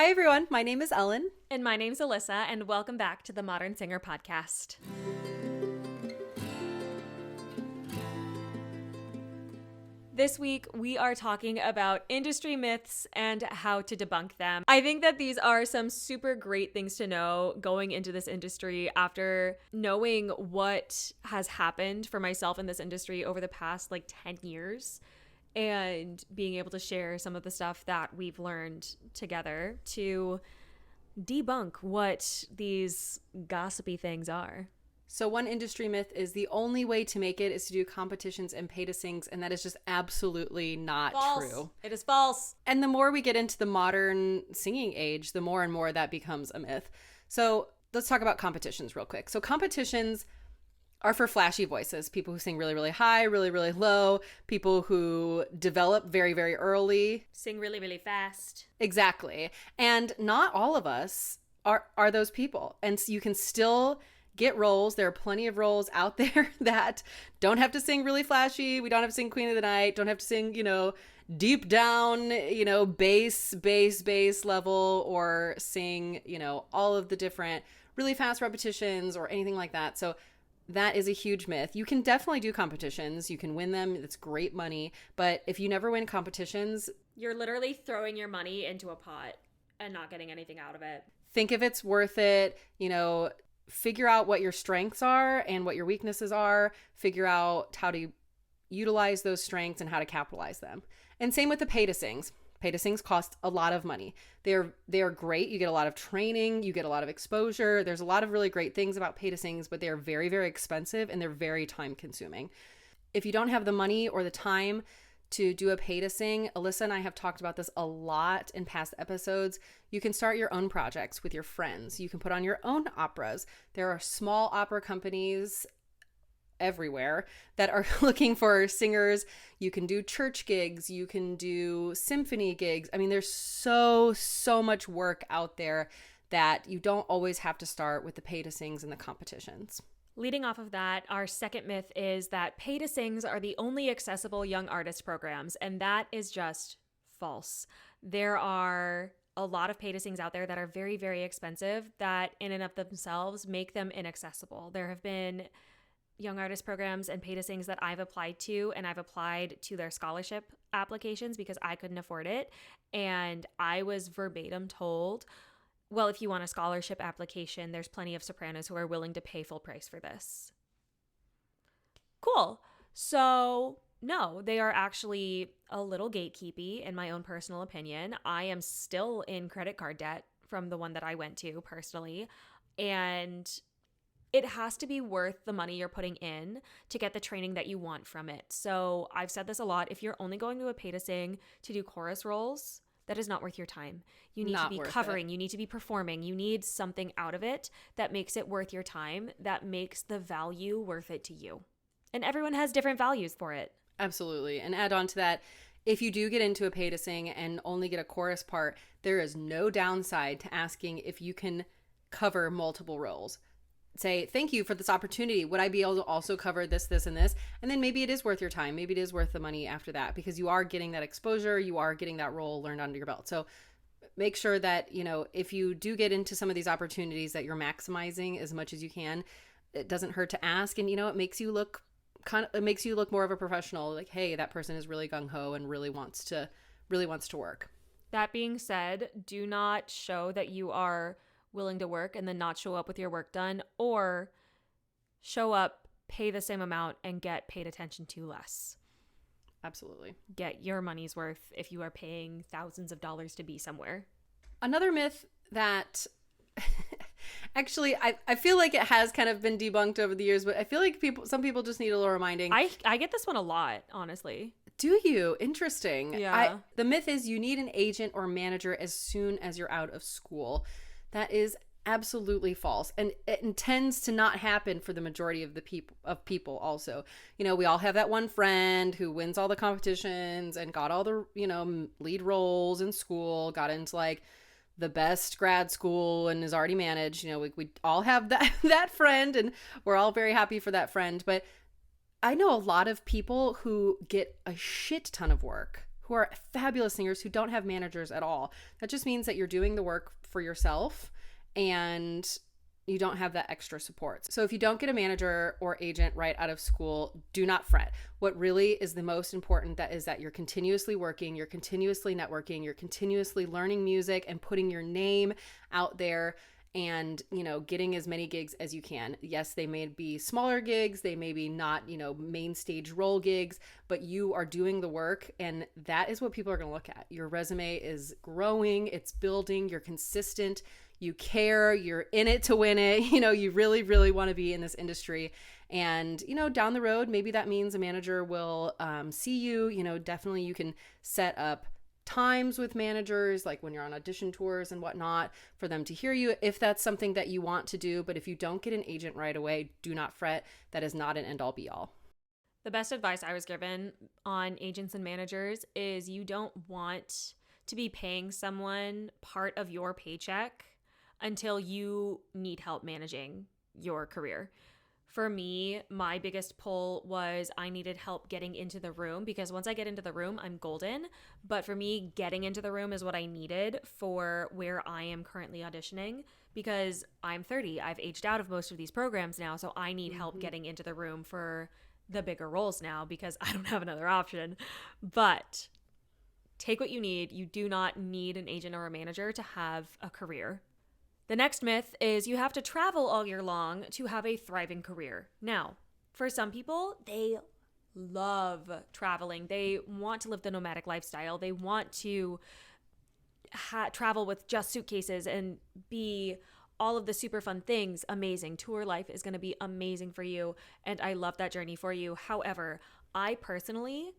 Hi, everyone. My name is Ellen. And my name's Alyssa, and welcome back to the Modern Singer Podcast. This week, we are talking about industry myths and how to debunk them. I think that these are some super great things to know going into this industry after knowing what has happened for myself in this industry over the past 10 years. And being able to share some of the stuff that we've learned together to debunk what these gossipy things are. So one industry myth is the only way to make it is to do competitions and pay to sings, and that is just absolutely not true. It is false. And the more we get into the modern singing age, the more and more that becomes a myth. So let's talk about competitions real quick. So competitions are for flashy voices, people who sing really, really high, really, really low, people who develop very, very early. Sing really, really fast. Exactly. And not all of us are those people. And so you can still get roles. There are plenty of roles out there that don't have to sing really flashy. We don't have to sing Queen of the Night. Don't have to sing, deep down, bass level, or sing, all of the different really fast repetitions or anything like that. So that is a huge myth. You can definitely do competitions. You can win them. It's great money. But if you never win competitions, you're literally throwing your money into a pot and not getting anything out of it. Think if it's worth it. Figure out what your strengths are and what your weaknesses are. Figure out how to utilize those strengths and how to capitalize them. And same with the pay to sings. Pay to sings cost a lot of money. They are great. You get a lot of training. You get a lot of exposure. There's a lot of really great things about pay to sings, but they're very, very expensive and they're very time consuming. If you don't have the money or the time to do a pay to sing, Alyssa and I have talked about this a lot in past episodes. You can start your own projects with your friends. You can put on your own operas. There are small opera companies everywhere that are looking for singers. You can do church gigs. You can do symphony gigs. I mean, there's so much work out there that you don't always have to start with the pay to sings and the competitions. Leading off of that, our second myth is that pay to sings are the only accessible young artist programs, and that is just false. There are a lot of pay to sings out there that are very, very expensive that in and of themselves make them inaccessible. There have been young artist programs and pay to sings that I've applied to, and I've applied to their scholarship applications because I couldn't afford it. And I was verbatim told, well, if you want a scholarship application, there's plenty of sopranos who are willing to pay full price for this. Cool. So no, they are actually a little gatekeepy in my own personal opinion. I am still in credit card debt from the one that I went to personally. And it has to be worth the money you're putting in to get the training that you want from it. So I've said this a lot. If you're only going to a pay to sing to do chorus roles, that is not worth your time. You need to be covering. You need to be performing. You need something out of it that makes it worth your time, that makes the value worth it to you. And everyone has different values for it. Absolutely. And add on to that, if you do get into a pay to sing and only get a chorus part, there is no downside to asking if you can cover multiple roles. Say, thank you for this opportunity. Would I be able to also cover this, this, and this? And then maybe it is worth your time. Maybe it is worth the money after that because you are getting that exposure. You are getting that role learned under your belt. So make sure that, if you do get into some of these opportunities that you're maximizing as much as you can. It doesn't hurt to ask. And, it makes you look more of a professional. Like, hey, that person is really gung-ho and really wants to work. That being said, do not show that you are willing to work and then not show up with your work done, or show up, pay the same amount, and get paid attention to less. Absolutely. Get your money's worth if you are paying thousands of dollars to be somewhere. Another myth that actually I feel like it has kind of been debunked over the years, but I feel like some people just need a little reminding. I get this one a lot, honestly. Do you? Interesting. Yeah. The myth is you need an agent or manager as soon as you're out of school. That is absolutely false, and it tends to not happen for the majority of people also. We all have that one friend who wins all the competitions and got all the lead roles in school, got into the best grad school and is already managed. We all have that friend, and we're all very happy for that friend. But I know a lot of people who get a shit ton of work, who are fabulous singers who don't have managers at all. That just means that you're doing the work for yourself and you don't have that extra support. So if you don't get a manager or agent right out of school, do not fret. What really is the most important that is that you're continuously working, you're continuously networking, you're continuously learning music and putting your name out there and, you know, getting as many gigs as you can. Yes, they may be smaller gigs, they may be not, you know, main stage role gigs, but you are doing the work, and that is what people are going to look at. Your resume is growing, it's building, you're consistent, you care, you're in it to win it. You know, you really, really want to be in this industry. And, you know, down the road, maybe that means a manager will see you. You know, definitely you can set up times with managers, like when you're on audition tours and whatnot, for them to hear you if that's something that you want to do. But if you don't get an agent right away, do not fret. That is not an end all be all. The best advice I was given on agents and managers is you don't want to be paying someone part of your paycheck until you need help managing your career. For me, my biggest pull was I needed help getting into the room, because once I get into the room, I'm golden. But for me, getting into the room is what I needed for where I am currently auditioning, because I'm 30. I've aged out of most of these programs now, so I need help getting into the room for the bigger roles now because I don't have another option. But take what you need. You do not need an agent or a manager to have a career. The next myth is you have to travel all year long to have a thriving career. Now, for some people, they love traveling. They want to live the nomadic lifestyle. They want to travel with just suitcases and be all of the super fun things. Amazing. Tour life is going to be amazing for you, and I love that journey for you. However, I personally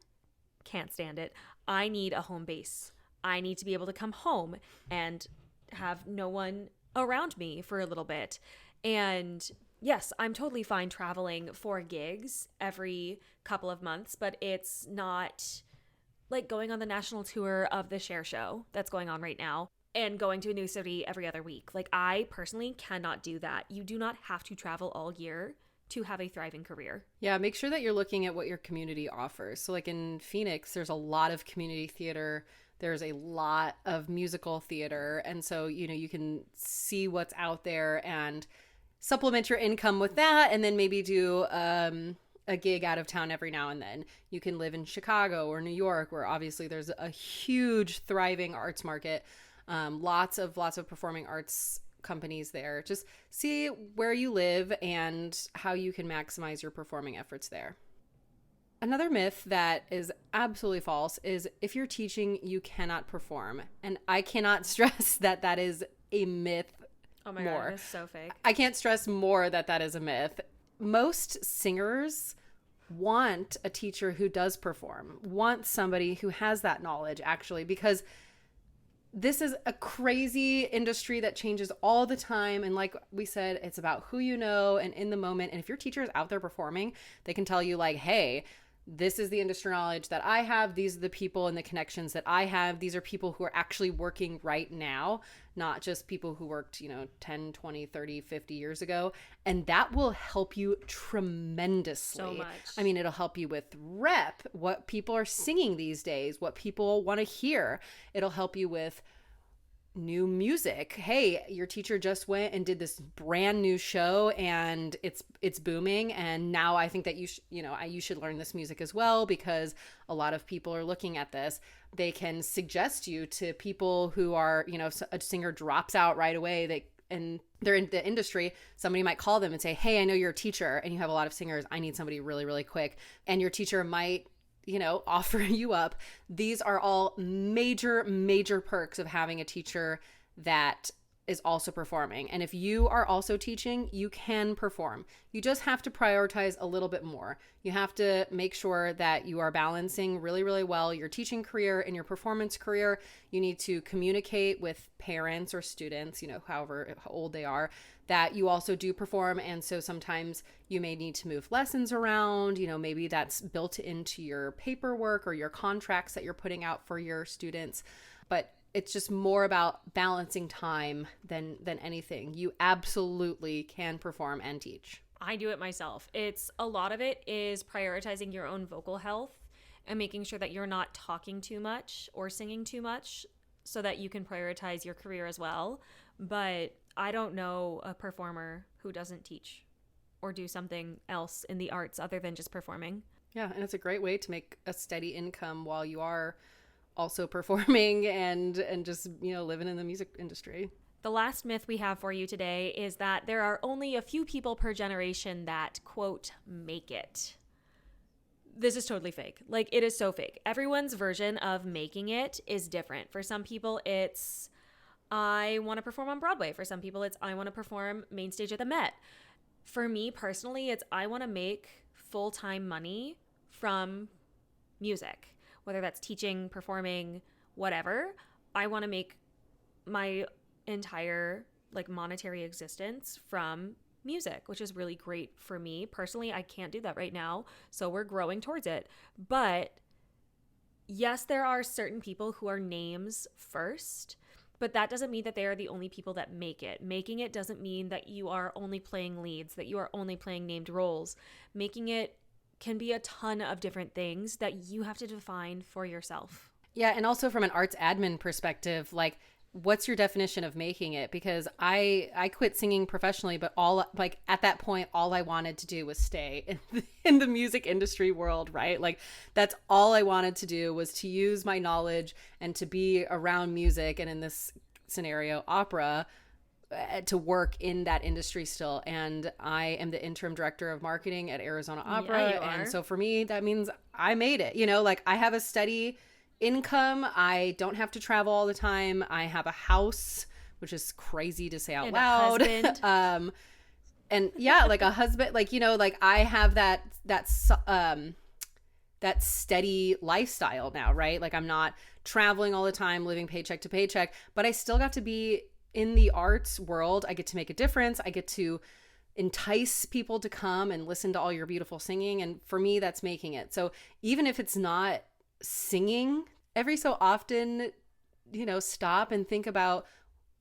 can't stand it. I need a home base. I need to be able to come home and have no one around me for a little bit. And yes, I'm totally fine traveling for gigs every couple of months, but it's not like going on the national tour of the Cher show that's going on right now and going to a new city every other week. Like, I personally cannot do that. You do not have to travel all year to have a thriving career. Yeah, make sure that you're looking at what your community offers. So like in Phoenix, there's a lot of community theater. There's a lot of musical theater. And so, you know, you can see what's out there and supplement your income with that, and then maybe do a gig out of town every now and then. You can live in Chicago or New York, where obviously there's a huge thriving arts market. Lots of performing arts companies there. Just see where you live and how you can maximize your performing efforts there. Another myth that is absolutely false is if you're teaching, you cannot perform. And I cannot stress that that is a myth Oh my more. God, that's so fake. I can't stress more that that is a myth. Most singers want a teacher who does perform, want somebody who has that knowledge, actually, because this is a crazy industry that changes all the time. And like we said, it's about who you know and in the moment. And if your teacher is out there performing, they can tell you like, hey, this is the industry knowledge that I have. These are the people and the connections that I have. These are people who are actually working right now, not just people who worked, 10, 20, 30, 50 years ago. And that will help you tremendously. So much. I mean, it'll help you with rep, what people are singing these days, what people want to hear. It'll help you with new music. Hey, your teacher just went and did this brand new show and it's booming, and now I think that you should learn this music as well, because a lot of people are looking at this. They can suggest you to people who are, a singer drops out right away, and they're in the industry, somebody might call them and say, hey, I know you're a teacher and you have a lot of singers. I need somebody really, really quick. And your teacher might offer you up. These are all major, major perks of having a teacher that is also performing. And if you are also teaching, you can perform. You just have to prioritize a little bit more. You have to make sure that you are balancing really, really well your teaching career and your performance career. You need to communicate with parents or students, however old they are, that you also do perform. And so sometimes you may need to move lessons around, maybe that's built into your paperwork or your contracts that you're putting out for your students. But it's just more about balancing time than anything. You absolutely can perform and teach. I do it myself. A lot of it is prioritizing your own vocal health and making sure that you're not talking too much or singing too much so that you can prioritize your career as well. But I don't know a performer who doesn't teach or do something else in the arts other than just performing. Yeah, and it's a great way to make a steady income while you are also performing and just, living in the music industry. The last myth we have for you today is that there are only a few people per generation that, quote, make it. This is totally fake. Like, it is so fake. Everyone's version of making it is different. For some people, it's I want to perform on Broadway. For some people, it's I want to perform main stage at the Met. For me personally, it's I want to make full-time money from music, whether that's teaching, performing, whatever. I want to make my entire monetary existence from music, which is really great for me. Personally, I can't do that right now, so we're growing towards it. But yes, there are certain people who are names first, but that doesn't mean that they are the only people that make it. Making it doesn't mean that you are only playing leads, that you are only playing named roles. Making it can be a ton of different things that you have to define for yourself. Yeah, and also from an arts admin perspective, what's your definition of making it? Because I quit singing professionally, but at that point, all I wanted to do was stay in the music industry world, right? That's all I wanted to do was to use my knowledge and to be around music, and in this scenario, opera, to work in that industry still. And I am the interim director of marketing at Arizona Opera. Yeah, you are. And so for me, that means I made it, I have a steady income. I don't have to travel all the time. I have a house, which is crazy to say out and loud. A husband. And yeah, a husband, I have that steady lifestyle now, right? I'm not traveling all the time, living paycheck to paycheck, but I still got to be in the arts world. I get to make a difference. I get to entice people to come and listen to all your beautiful singing. And for me, that's making it. So even if it's not singing, every so often, stop and think about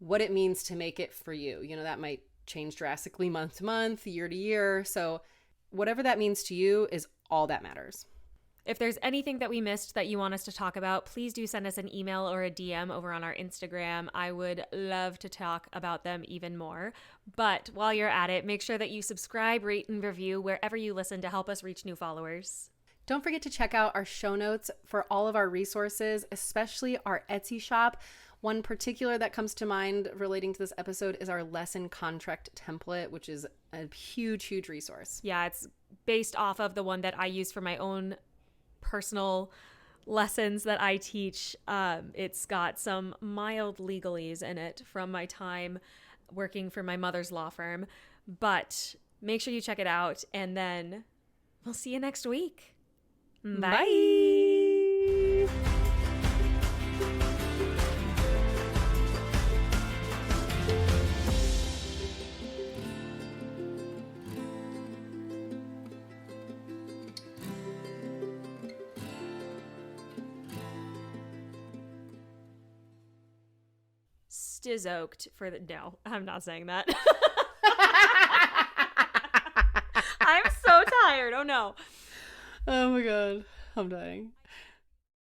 what it means to make it for you. That might change drastically month to month, year to year. So whatever that means to you is all that matters. If there's anything that we missed that you want us to talk about, please do send us an email or a DM over on our Instagram. I would love to talk about them even more. But while you're at it, make sure that you subscribe, rate, and review wherever you listen to help us reach new followers. Don't forget to check out our show notes for all of our resources, especially our Etsy shop. One particular that comes to mind relating to this episode is our lesson contract template, which is a huge, huge resource. Yeah, it's based off of the one that I use for my own personal lessons that I teach. It's got some mild legalese in it from my time working for my mother's law firm. But make sure you check it out, and we'll see you next week. Bye. Stizzoked for the... No, I'm not saying that. I'm so tired. Oh, no. Oh, my God. I'm dying.